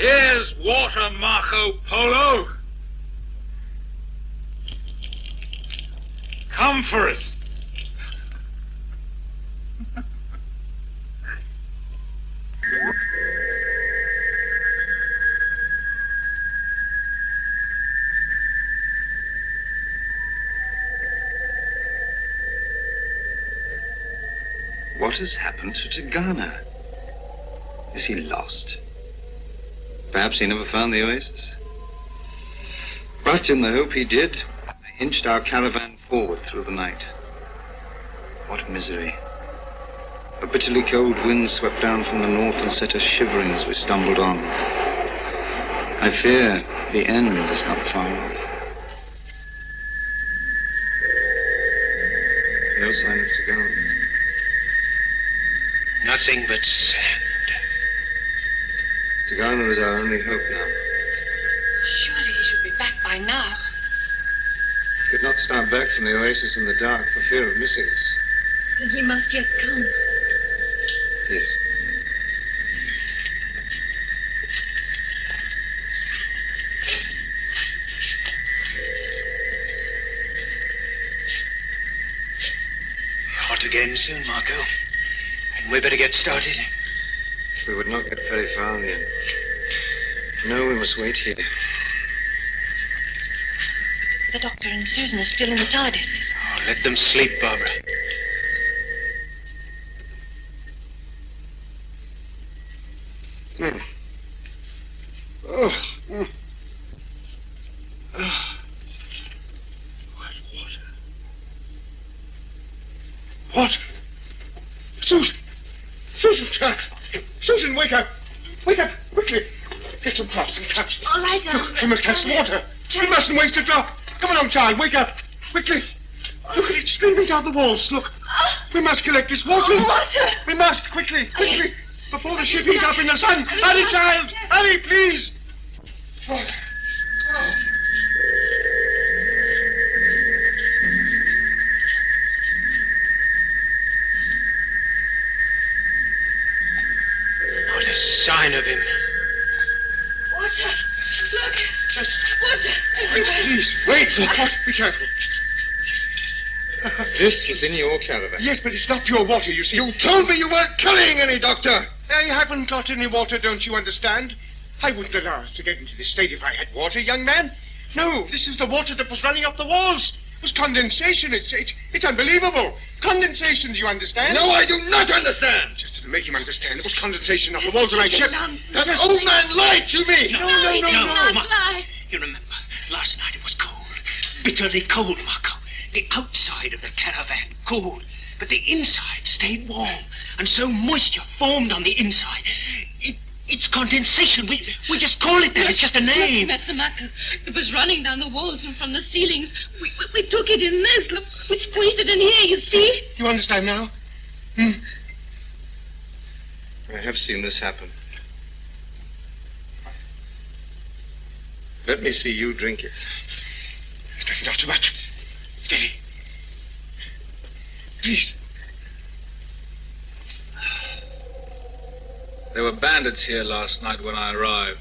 Here's water, Marco Polo. Come for it. What has happened to Tigana? Is he lost? Perhaps he never found the oasis. But in the hope he did, I inched our caravan forward through the night. What misery. A bitterly cold wind swept down from the north and set us shivering as we stumbled on. I fear the end is not far off. No sign of Tigana. Nothing but sand. Tigana is our only hope now. Surely he should be back by now. We could not start back from the oasis in the dark for fear of missing us. Then he must yet come. Yes. Hot again soon, Marco. And we better get started. We would not get very far in the end. No, we must wait here. The doctor and Susan are still in the TARDIS. Oh, let them sleep, Barbara. Oh. What? Susan! Susan, child! Susan, wake up! Wake up, quickly! Get some cloths and cups. All right, Look, we must catch some water. We mustn't waste a drop. Come along, child, wake up. Quickly. Look at it streaming down the walls. Look. We must collect this water. Water! We must, quickly, quickly. Before the ship heats up in the sun. Hurry, child! Hurry, please! Water. Oh. Not a sign of him. Water! Look! Water everywhere! Please, wait! What? Be careful. This was in your caravan. Yes, but it's not pure water, you see. You told me you weren't carrying any, Doctor! I haven't got any water, don't you understand? I wouldn't allow us to get into this state if I had water, young man. No, this is the water that was running up the walls. It was condensation. It's unbelievable. Condensation, do you understand? No, I do not understand! Just to make him understand, it was condensation up the walls of my ship. That old man lied to me! No, he did not Marco. lie. You remember, last night it was cold. Bitterly cold, Marco. The outside of the caravan cold, but the inside stayed warm, and so moisture formed on the inside. It's condensation. We just call it that. It's just a name. Look, Mr. Marco, it was running down the walls and from the ceilings. We took it in this. Look, we squeezed it in here, you see? You understand now? I have seen this happen. Let me see you drink it. Not too much. Steady. Please. There were bandits here last night when I arrived,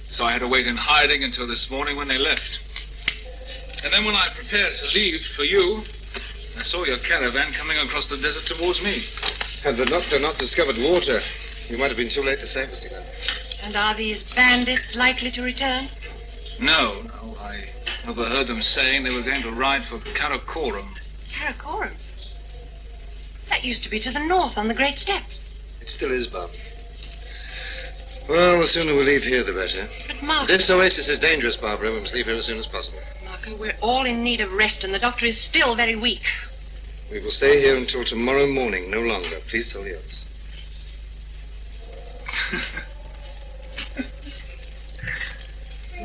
so I had to wait in hiding until this morning when they left. And then when I prepared to leave for you, I saw your caravan coming across the desert towards me. Had the doctor not discovered water, you might have been too late to save us again. And are these bandits likely to return? No, I overheard them saying they were going to ride for Karakorum. Karakorum? That used to be to the north on the Great Steppes. It still is, Bob. Well, the sooner we leave here, the better. But, Marco... This oasis is dangerous, Barbara. We must leave here as soon as possible. Marco, we're all in need of rest, and the doctor is still very weak. We will stay here until tomorrow morning, no longer. Please tell the others.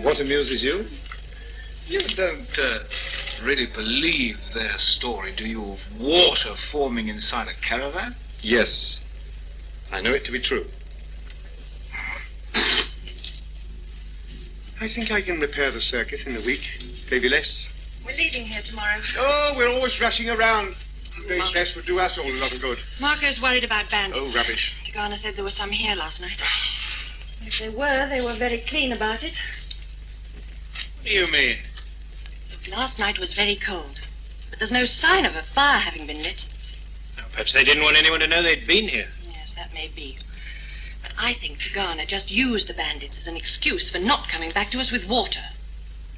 What amuses you? You don't really believe their story, do you, of water forming inside a caravan? Yes. I know it to be true. I think I can repair the circuit in a week, maybe less. We're leaving here tomorrow. Oh, we're always rushing around. A day's rest would do us all a lot of good. Marco's worried about bandits. Oh, rubbish. Tigana said there were some here last night. If they were very clean about it. What do you mean? Look, last night was very cold, but there's no sign of a fire having been lit. Now, perhaps they didn't want anyone to know they'd been here. Yes, that may be. But I think Tagana just used the bandits as an excuse for not coming back to us with water.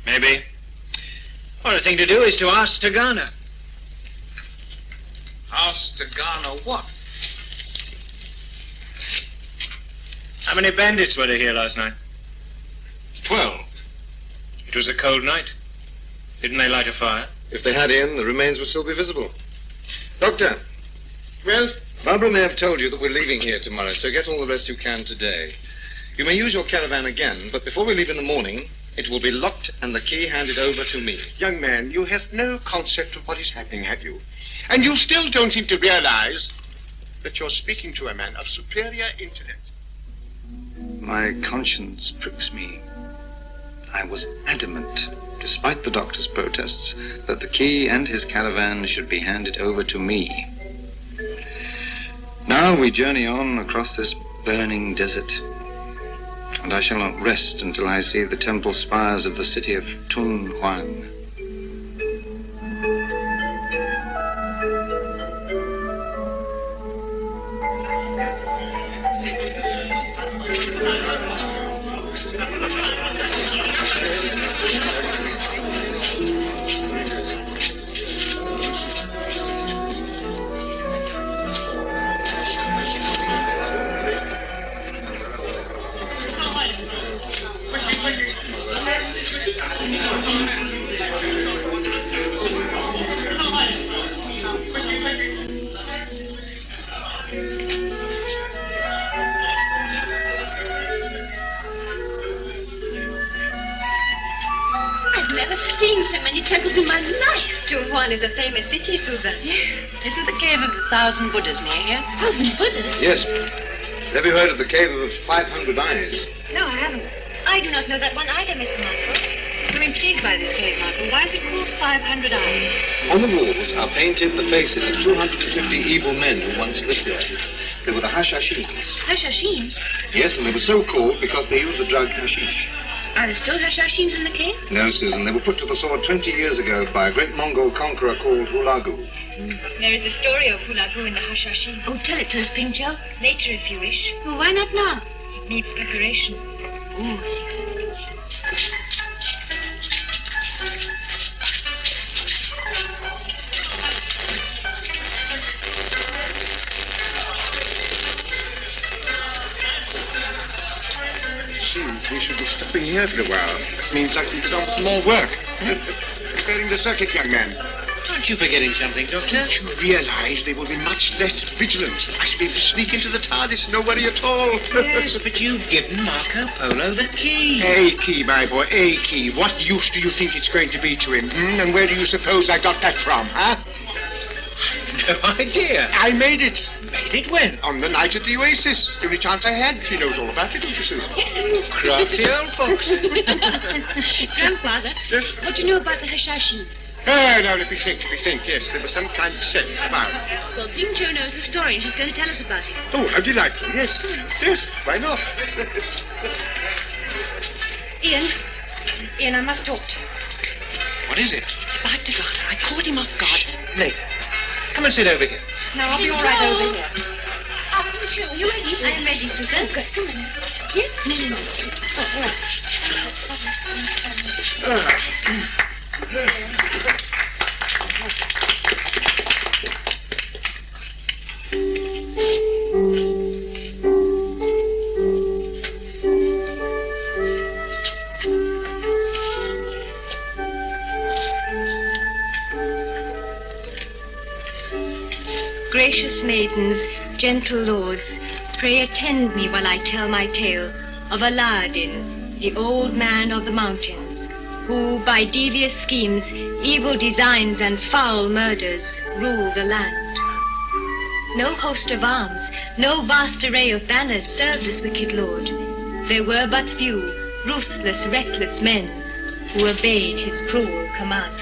Maybe. Well, the thing to do is to ask Tagana. Ask Tagana what? How many bandits were there here last night? 12. It was a cold night. Didn't they light a fire? If they had Ian, the remains would still be visible. Doctor, Well, Barbara may have told you that we're leaving here tomorrow, so get all the rest you can today. You may use your caravan again, but before we leave in the morning, it will be locked and the key handed over to me. young man, you have no concept of what is happening, have you? And you still don't seem to realize that you're speaking to a man of superior intellect. My conscience pricks me. I was adamant, despite the doctor's protests, that the key and his caravan should be handed over to me. Now we journey on across this burning desert, and I shall not rest until I see the temple spires of the city of Tun Huang. Temples in my life. Chunghuan is a famous city, Susan. Isn't the cave of the 1,000 Buddhas near here? 1,000 Buddhas? Yes. Have you heard of the cave of 500 eyes? No, I haven't. I do not know that one either, Miss Marple. I'm intrigued by this cave, Michael. Why is it called 500 Eyes? On the walls are painted the faces of 250 evil men who once lived there. They were the Hashashins. Hashashins? Yes, and they were so called because they used the drug hashish. Are there still Hashashins in the cave? No, Susan, they were put to the sword 20 years ago by a great Mongol conqueror called Hulagu. There is a story of Hulagu in the Hashashin. Oh, tell it to us, Pink Joe. Later, if you wish. Well, why not now? It needs preparation. Oh, I see. Seems we should be stopping here for a while. That means I can get on with some more work. Preparing the circuit, young man. Aren't you forgetting something, Doctor? Don't you realize they will be much less vigilant? I shall be able to sneak into the TARDIS, no worry at all. Yes, but you've given Marco Polo the key. A key, my boy, a key. What use do you think it's going to be to him? And where do you suppose I got that from, huh? No idea. I made it. Made it when? On the night at the Oasis. The only chance I had. She knows all about it, don't you, Susan? Crafty old fox. Grandfather, Yes? what do you know about the Hashashins? Oh, now let me think. Yes, there was some kind of sect about. Well, Pink Joe knows the story and she's going to tell us about it. Oh, how delightful. Yes, why not? Ian, I must talk to you. What is it? It's about Tagana. I caught him off guard. Later. Come and sit over here. No, I'll be all right over here. Oh, Pink Joe, are you ready? I am ready, Susan. Good, come on. Here? No. Oh, all right. Gracious maidens, gentle lords, pray attend me while I tell my tale of Aladdin, the old man of the mountains, who by devious schemes, evil designs and foul murders rule the land. No host of arms, no vast array of banners served this wicked lord. There were but few, ruthless, reckless men who obeyed his cruel commands.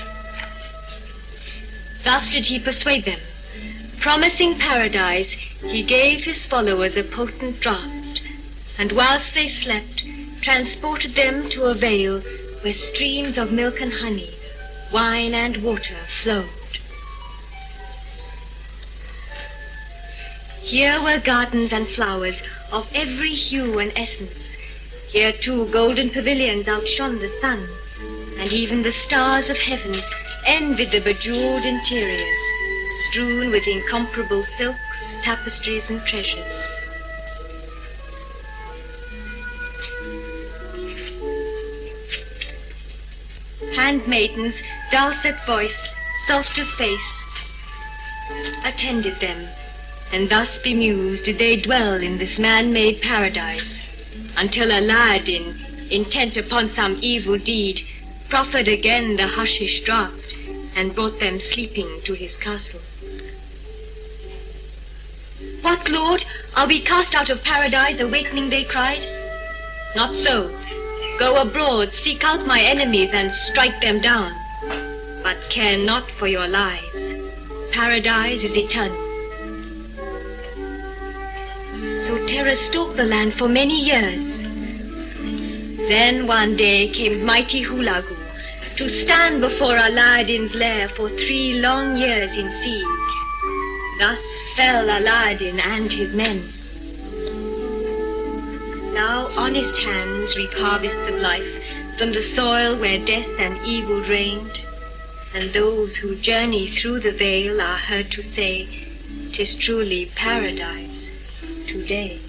Thus did he persuade them. Promising paradise, he gave his followers a potent draught, and whilst they slept, transported them to a vale where streams of milk and honey, wine and water flowed. Here were gardens and flowers of every hue and essence. Here too golden pavilions outshone the sun, and even the stars of heaven envied the bejeweled interiors, strewn with incomparable silks, tapestries, and treasures. Handmaidens, dulcet voice, soft of face, attended them, and thus bemused did they dwell in this man-made paradise, until Aladdin, intent upon some evil deed, proffered again the hashish draught, and brought them sleeping to his castle. "What, Lord? Are we cast out of paradise, awakening?" they cried. "Not so. Go abroad, seek out my enemies, and strike them down. But care not for your lives. Paradise is eternal." So terror stalked the land for many years. Then one day came mighty Hulagu to stand before Aladdin's lair for 3 long years in siege. Thus fell Aladdin and his men. Now honest hands reap harvests of life from the soil where death and evil reigned, and those who journey through the veil are heard to say, "'Tis truly paradise today."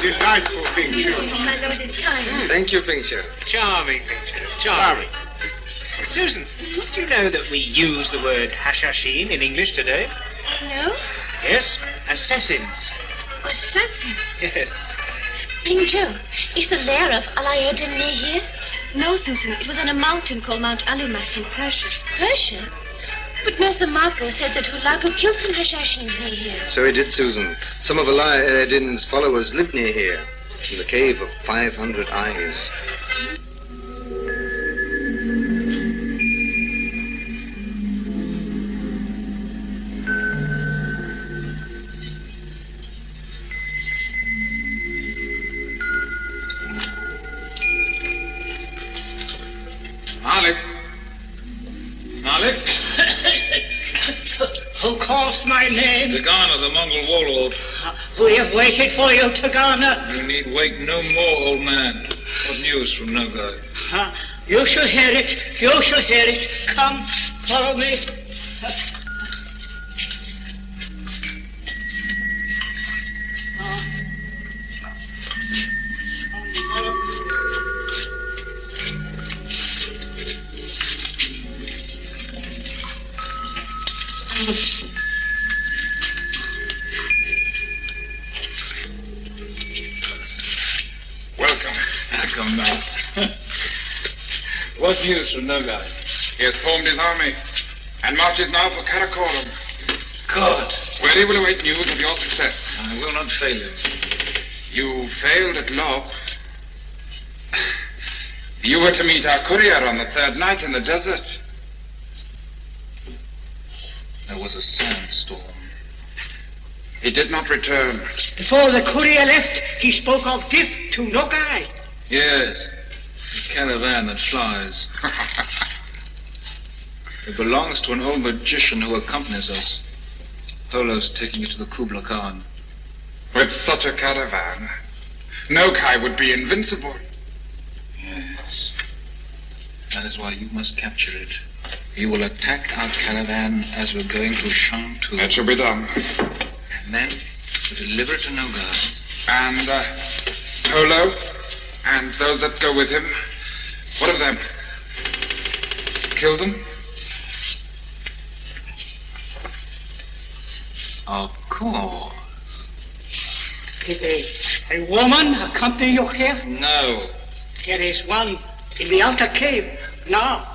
Delightful, Ping Chu. My lord is kind. Thank you, Ping Chu. Charming, Picture. Charming. Susan, do you know that we use the word hashashin in English today? No? Yes, assassins. Assassin. Yes. Ping Chu, is the lair of Aladdin near here? No, Susan, it was on a mountain called Mount Alumat in Persia. Persia? But Mirza Marco said that Hulagu killed some hashashins near here. So he did, Susan. Some of Aladdin's followers lived near here, in the cave of 500 eyes. Malik. Malik? Who calls my name? Tagana, the Mongol warlord. We have waited for you, Tagana. You need wait no more, old man. What news from Nogai? You shall hear it. You shall hear it. Come, follow me. Welcome. Come now. What news from Nogai? He has formed his army and marches now for Karakoram, God. where he will await news of your success. I will not fail him. You failed at Lok. You were to meet our courier on the 3rd night in the desert. There was a sandstorm. He did not return. Before the courier left, he spoke of gift to Nogai. Yes. The caravan that flies. It belongs to an old magician who accompanies us. Polo's taking it to the Kubla Khan. With such a caravan, Nogai would be invincible. Yes. That is why you must capture it. You will attack our caravan as we're going to Shantu. That shall be done. And then to deliver it to Nogai. And Polo and those that go with him, what of them? Kill them? Of course. Did a woman accompany you here? No. There is one in the outer cave now.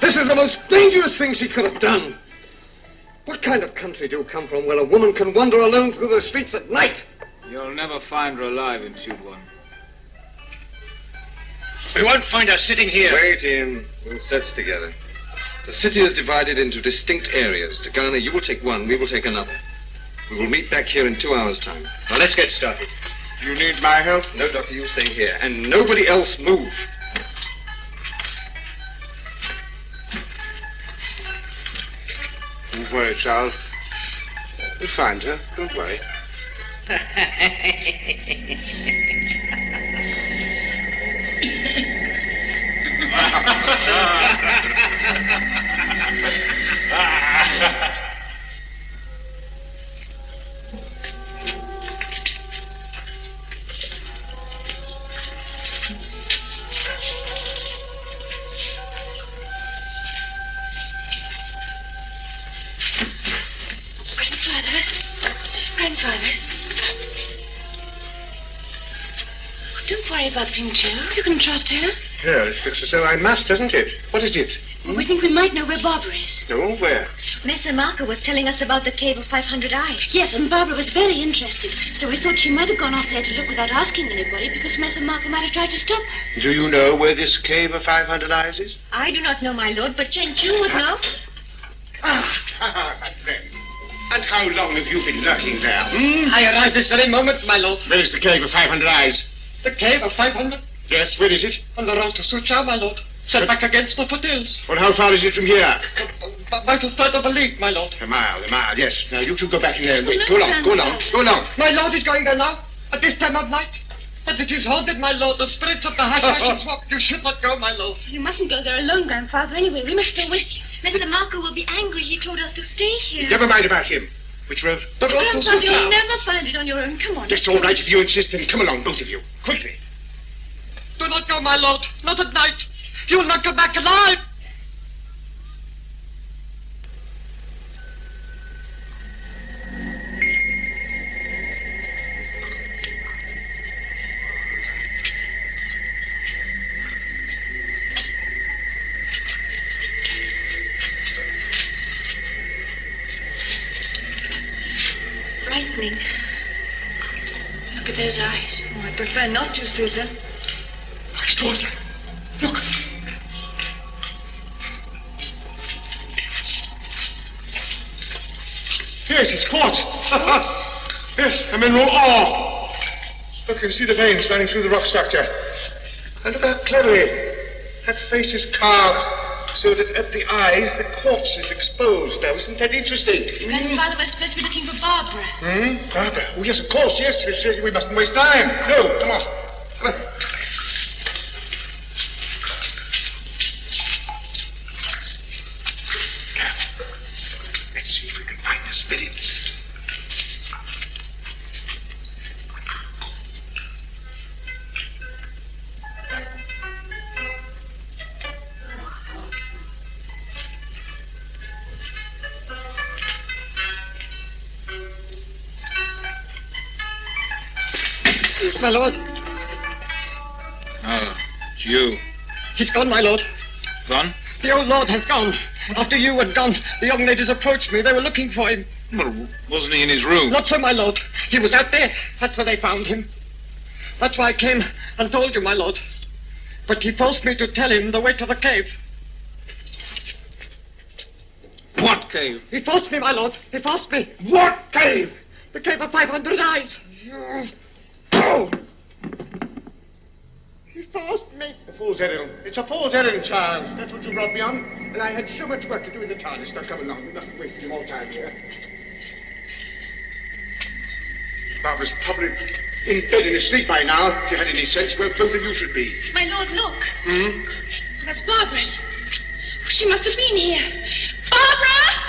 This is the most dangerous thing she could have done. What kind of country do you come from where a woman can wander alone through the streets at night? You'll never find her alive in Tube 1. We won't find her sitting here. Wait, Ian. We'll search together. The city is divided into distinct areas. To Ghana, you will take one, we will take another. We will meet back here in 2 hours' time. Now, let's get started. You need my help? No, Doctor, you stay here. And nobody else move. Don't worry, Charles. We'll find her. Don't worry. Grandfather. Don't worry about Pincho. You can trust her. Yeah, it looks as though I must, doesn't it? What is it? We think we might know where Barbara is. No, where? Messer Marco was telling us about the Cave of 500 Eyes. Yes, and Barbara was very interested. So we thought she might have gone off there to look without asking anybody because Messer Marco might have tried to stop her. Do you know where this Cave of 500 Eyes is? I do not know, my lord, but Chenchu would know. My friend. And how long have you been lurking there? I arrived this very moment, my lord. Where is the Cave of 500 Eyes? The Cave of 500? Yes, where is it? On the road to Sucha, my lord. Set back against the foothills. Well, how far is it from here? About a third of a league, my lord. A mile, yes. Now, you two go back in there and wait. Well, Go along. My lord is going there now, at this time of night. But it is haunted, my lord. The spirits of the Hashish swamp. You should not go, my lord. You mustn't go there alone, Grandfather. Anyway, we must go with you. Messer Marco will be angry. He told us to stay here. Never mind about him. Which road? The road to Grandfather, you'll Sucha. never find it on your own. Come on. That's all right if you insist, then come along, both of you. Quickly. Do not go, my lord. Not at night. You will not come back alive. Frightening. Look at those eyes. Oh, I prefer not to, Susan. Extraordinary. Look. Yes, it's quartz. Yes, a mineral ore. Look, you can see the veins running through the rock structure. And look how cleverly that face is carved so that at the eyes the quartz is exposed. Now, isn't that interesting? Grandfather, we're supposed to be looking for Barbara. Barbara? Oh, yes, of course, yes. We mustn't waste time. No, come on. Come on. Let's see if we can find the spirits. My lord. Oh, it's you. He's gone, my lord. Gone? The old lord has gone. After you had gone, the young ladies approached me. They were looking for him. Well, wasn't he in his room? Not so, my lord. He was out there. That's where they found him. That's why I came and told you, my lord. But he forced me to tell him the way to the cave. What cave? He forced me, my lord. He forced me. What cave? The Cave of 500 Eyes. Oh! He forced me. A fool's errand. It's a fool's errand, Charles. That's what you brought me on. And I had so much work to do in the TARDIS. Now, come along. We mustn't waste any more time here. Barbara's probably in bed and asleep by now. If you had any sense, where both of you should be. My lord, look. Hmm? That's Barbara's. She must have been here. Barbara!